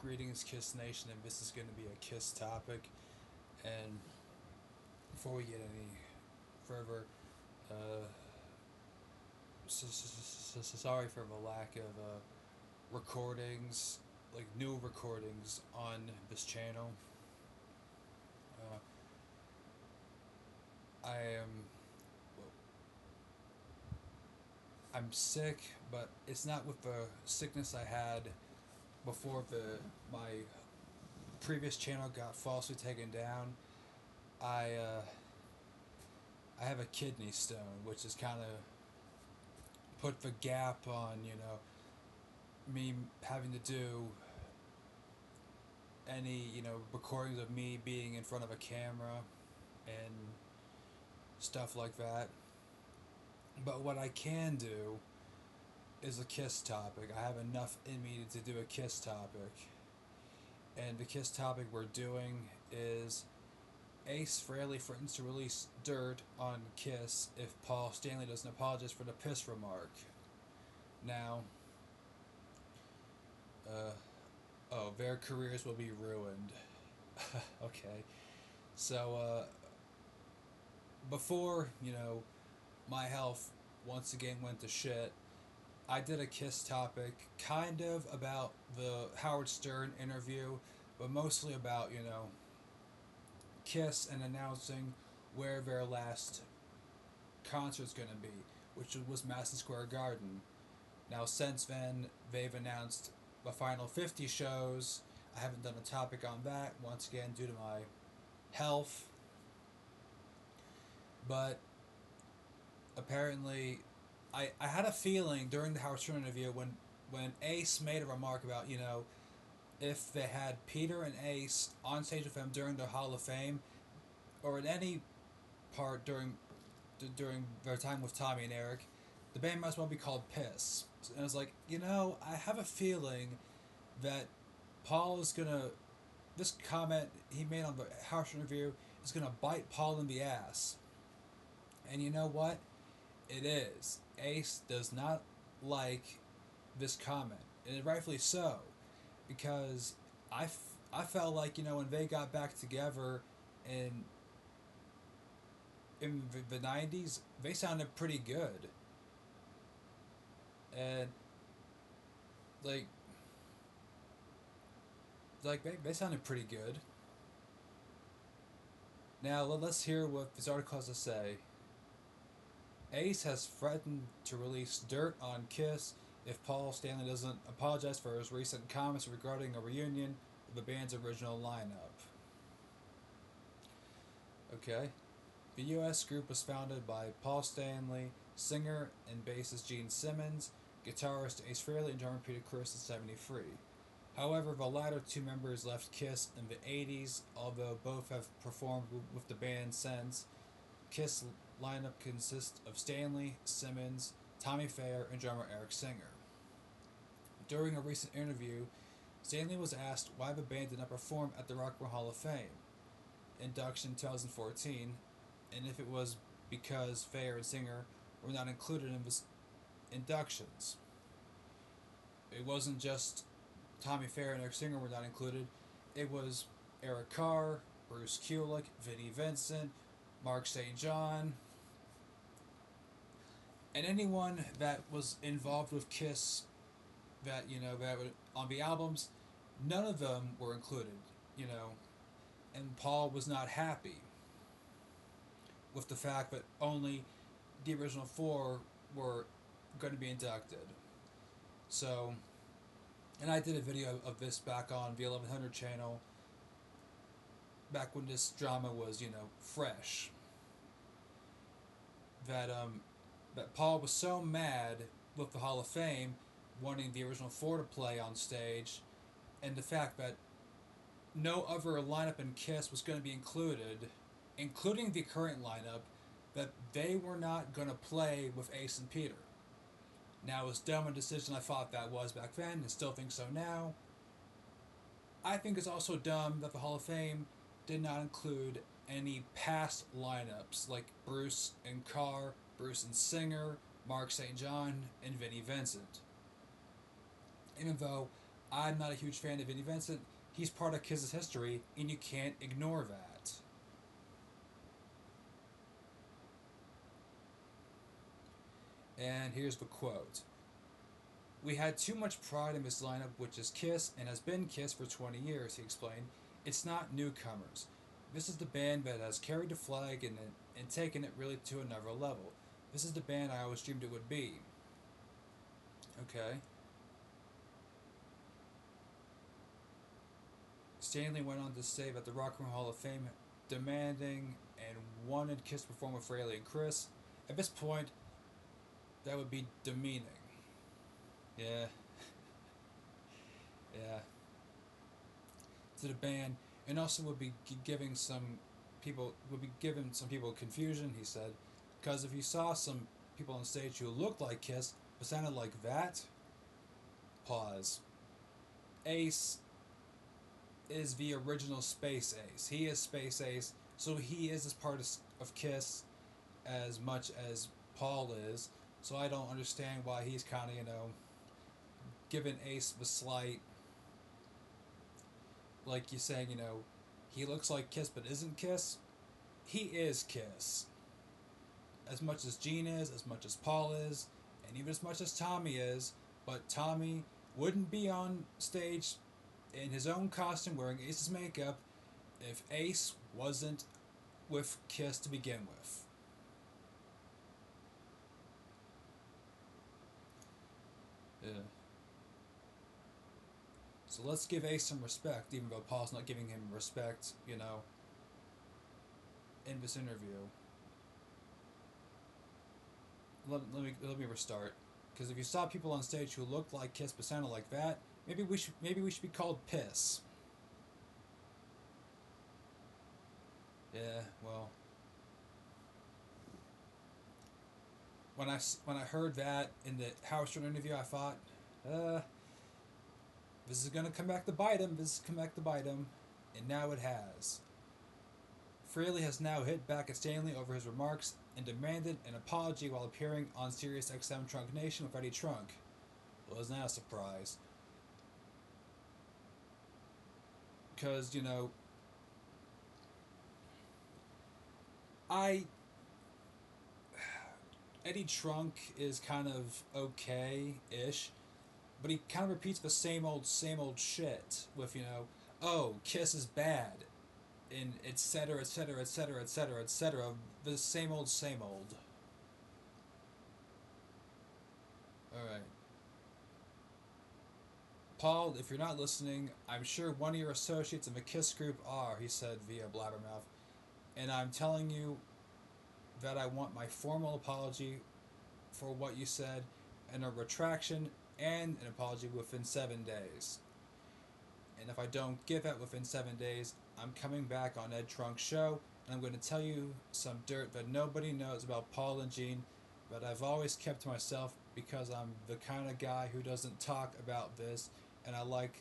Greetings, Kiss Nation, and this is going to be a Kiss topic. And before we get any further, uh, sorry for the lack of recordings, like new recordings on this channel. Uh, I am, well, I'm sick, but it's not with the sickness I had before my previous channel got falsely taken down. I uh, I have a kidney stone, which is kind of put the gap on, me having to do any, recordings of me being in front of a camera and stuff like that. But what I can do is a Kiss topic. I have enough in me to do a Kiss topic. And the Kiss topic we're doing is Ace Frehley threatens to release dirt on Kiss if Paul Stanley doesn't apologize for the piss remark. Now, uh, their careers will be ruined. Okay. So, before, my health once again went to shit, I did a Kiss topic kind of about the Howard Stern interview, but mostly about, Kiss and announcing where their last concert's going to be, which was Madison Square Garden. Now, since then, they've announced the final 50 shows. I haven't done a topic on that, once again, due to my health. But apparently, I had a feeling during the Howard Stern interview when Ace made a remark about, if they had Peter and Ace on stage with him during the Hall of Fame, or at any part during their time with Tommy and Eric, the band might as well be called Piss. And I was like, I have a feeling that Paul is gonna. This comment he made on the Howard Stern interview is gonna bite Paul in the ass. And you know what? It is. Ace does not like this comment, and rightfully so, because I felt like when they got back together in the 90s, they sounded pretty good, and like they sounded pretty good. Now let's hear what this article has to say. Ace has threatened to release dirt on Kiss if Paul Stanley doesn't apologize for his recent comments regarding a reunion of the band's original lineup. Okay. The U.S. group was founded by Paul Stanley, singer and bassist Gene Simmons, guitarist Ace Frehley, and drummer Peter Criss in '73. However, the latter two members left Kiss in the '80s, although both have performed with the band since. Kiss lineup consists of Stanley, Simmons, Tommy Thayer, and drummer Eric Singer. During a recent interview, Stanley was asked why the band did not perform at the Rock and Roll Hall of Fame induction 2014, and if it was because Thayer and Singer were not included in the inductions. It wasn't just Tommy Thayer and Eric Singer were not included, it was Eric Carr, Bruce Kulick, Vinnie Vincent, Mark St. John, and anyone that was involved with Kiss that that would, on the albums, none of them were included. You know, and Paul was not happy with the fact that only the original four were going to be inducted. So, and I did a video of this back on the 1100 channel, back when this drama was fresh. That that Paul was so mad with the Hall of Fame wanting the original four to play on stage, and the fact that no other lineup in Kiss was going to be included, including the current lineup, that they were not going to play with Ace and Peter. Now, as dumb a decision I thought that was back then, and still think so now, I think it's also dumb that the Hall of Fame did not include any past lineups like Bruce and Carr, Bruce and Singer, Mark St. John, and Vinnie Vincent. Even though I'm not a huge fan of Vinnie Vincent. He's part of Kiss's history, and you can't ignore that. And here's the quote. We had too much pride in this lineup, which is Kiss and has been Kiss for 20 years, he explained. It's not newcomers. This is the band that has carried the flag and taken it really to another level. This is the band I always dreamed it would be. Okay. Stanley went on to say that the Rock and Roll Hall of Fame demanding and wanted Kiss to perform with Frehley and Chris. At this point, that would be demeaning. Yeah, yeah. To the band, and also would be giving some people confusion. He said, because if you saw some people on stage who looked like Kiss but sounded like that, pause. Ace is the original Space Ace. He is Space Ace, so he is as part of Kiss as much as Paul is. So I don't understand why he's kind of giving Ace the slight, like you saying, he looks like Kiss but isn't Kiss. He is Kiss. As much as Gene is, as much as Paul is, and even as much as Tommy is, but Tommy wouldn't be on stage in his own costume wearing Ace's makeup if Ace wasn't with Kiss to begin with. Yeah. So let's give Ace some respect, even though Paul's not giving him respect, in this interview. Let me restart. Because if you saw people on stage who looked like Kiss but sounded like that, maybe we should be called Piss. Yeah, well, when I heard that in the Howard Stern interview, I thought, uh, this is gonna come back to bite him. This is come back to bite him, and now it has. Frehley has now hit back at Stanley over his remarks and demanded an apology while appearing on Sirius XM Trunk Nation with Eddie Trunk. Well, isn't that a surprise? Because I Eddie Trunk is kind of okay-ish, but he kind of repeats the same old shit with oh, Kiss is bad, and etc. etc. etc. etc. etc. The same old, same old. All right, Paul, if you're not listening, I'm sure one of your associates in the Kiss group are. He said via Blabbermouth, and I'm telling you that I want my formal apology for what you said, and a retraction and an apology within 7 days. And if I don't give it within 7 days, I'm coming back on Ed Trunk's show and I'm going to tell you some dirt that nobody knows about Paul and Gene, but I've always kept to myself because I'm the kind of guy who doesn't talk about this and I like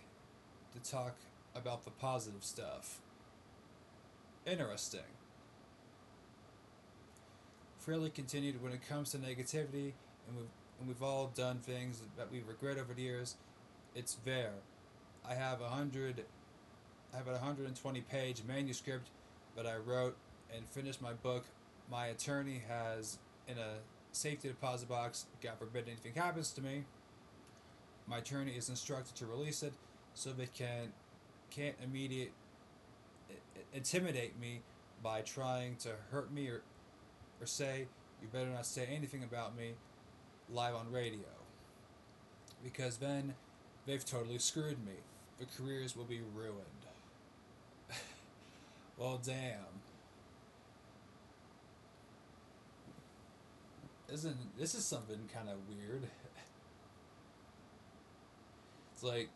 to talk about the positive stuff. Interesting. Frehley continued, when it comes to negativity, and we've all done things that we regret over the years, it's there. I have a 120-page manuscript that I wrote and finished my book. My attorney has in a safety deposit box. God forbid anything happens to me. My attorney is instructed to release it so they can't immediate intimidate me by trying to hurt me or say you better not say anything about me live on radio because then they've totally screwed me. The careers will be ruined. Well, damn. Isn't this is something kind of weird? It's like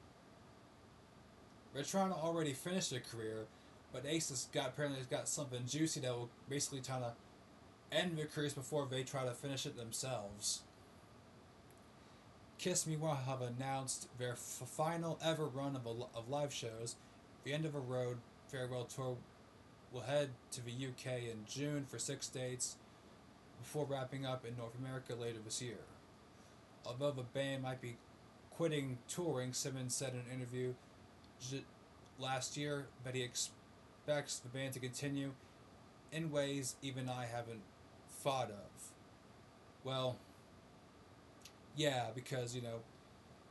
they're trying to already finish their career, but Ace has got something juicy that will basically try to end their careers before they try to finish it themselves. Kiss meanwhile have announced their final ever run of live shows. The End of a Road farewell tour will head to the UK in June for 6 dates before wrapping up in North America later this year. Although the band might be quitting touring, Simmons said in an interview last year that he expects the band to continue in ways even I haven't thought of. Well, yeah, because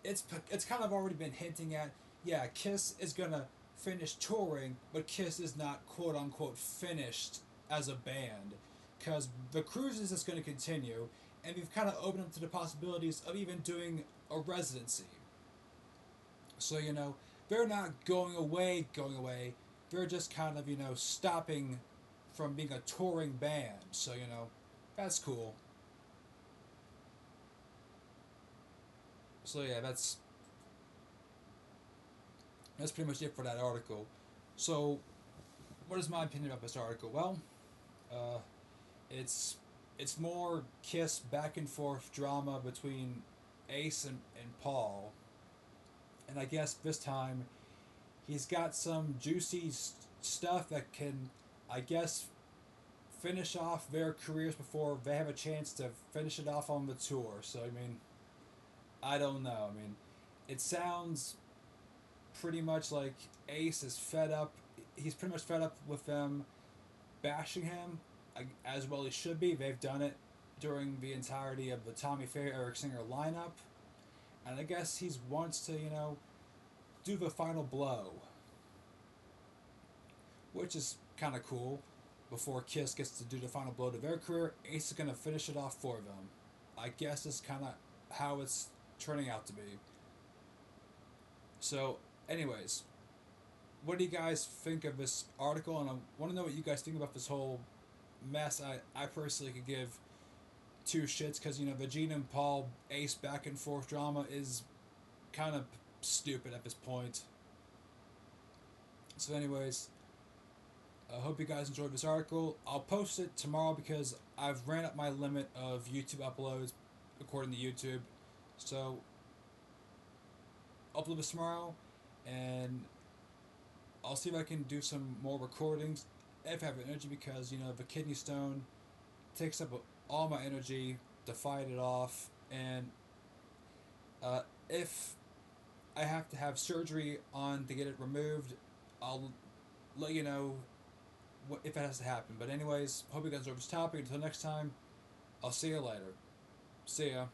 it's kind of already been hinting at, yeah, Kiss is gonna finish touring, but Kiss is not quote unquote finished as a band, because the cruise is just gonna continue, and we've kind of opened up to the possibilities of even doing a residency. So they're not going away, going away. They're just kind of stopping from being a touring band. So that's cool. So yeah, that's pretty much it for that article. So, what is my opinion about this article? Well, uh, it's it's more Kiss back and forth drama between Ace and Paul, and I guess this time he's got some juicy stuff that can, I guess, finish off their careers before they have a chance to finish it off on the tour. So I mean, I don't know. I mean, it sounds pretty much like Ace is fed up. He's pretty much fed up with them bashing him, as well he should be. They've done it during the entirety of the Tommy Fair, Eric Singer lineup, and I guess he wants to do the final blow, which is kind of cool. Before Kiss gets to do the final blow to their career, Ace is gonna finish it off for them. I guess it's kind of how it's turning out to be. So, anyways, what do you guys think of this article? And I want to know what you guys think about this whole mess. I personally could give two shits because the Gene and Paul Ace back and forth drama is kind of stupid at this point. So, anyways, I hope you guys enjoyed this article. I'll post it tomorrow because I've ran up my limit of YouTube uploads according to YouTube. So, upload this tomorrow, and I'll see if I can do some more recordings if I have energy because the kidney stone takes up all my energy to fight it off, and if I have to have surgery on to get it removed, I'll let you know if it has to happen. But anyways, hope you guys enjoyed this topic. Until next time, I'll see you later. See ya.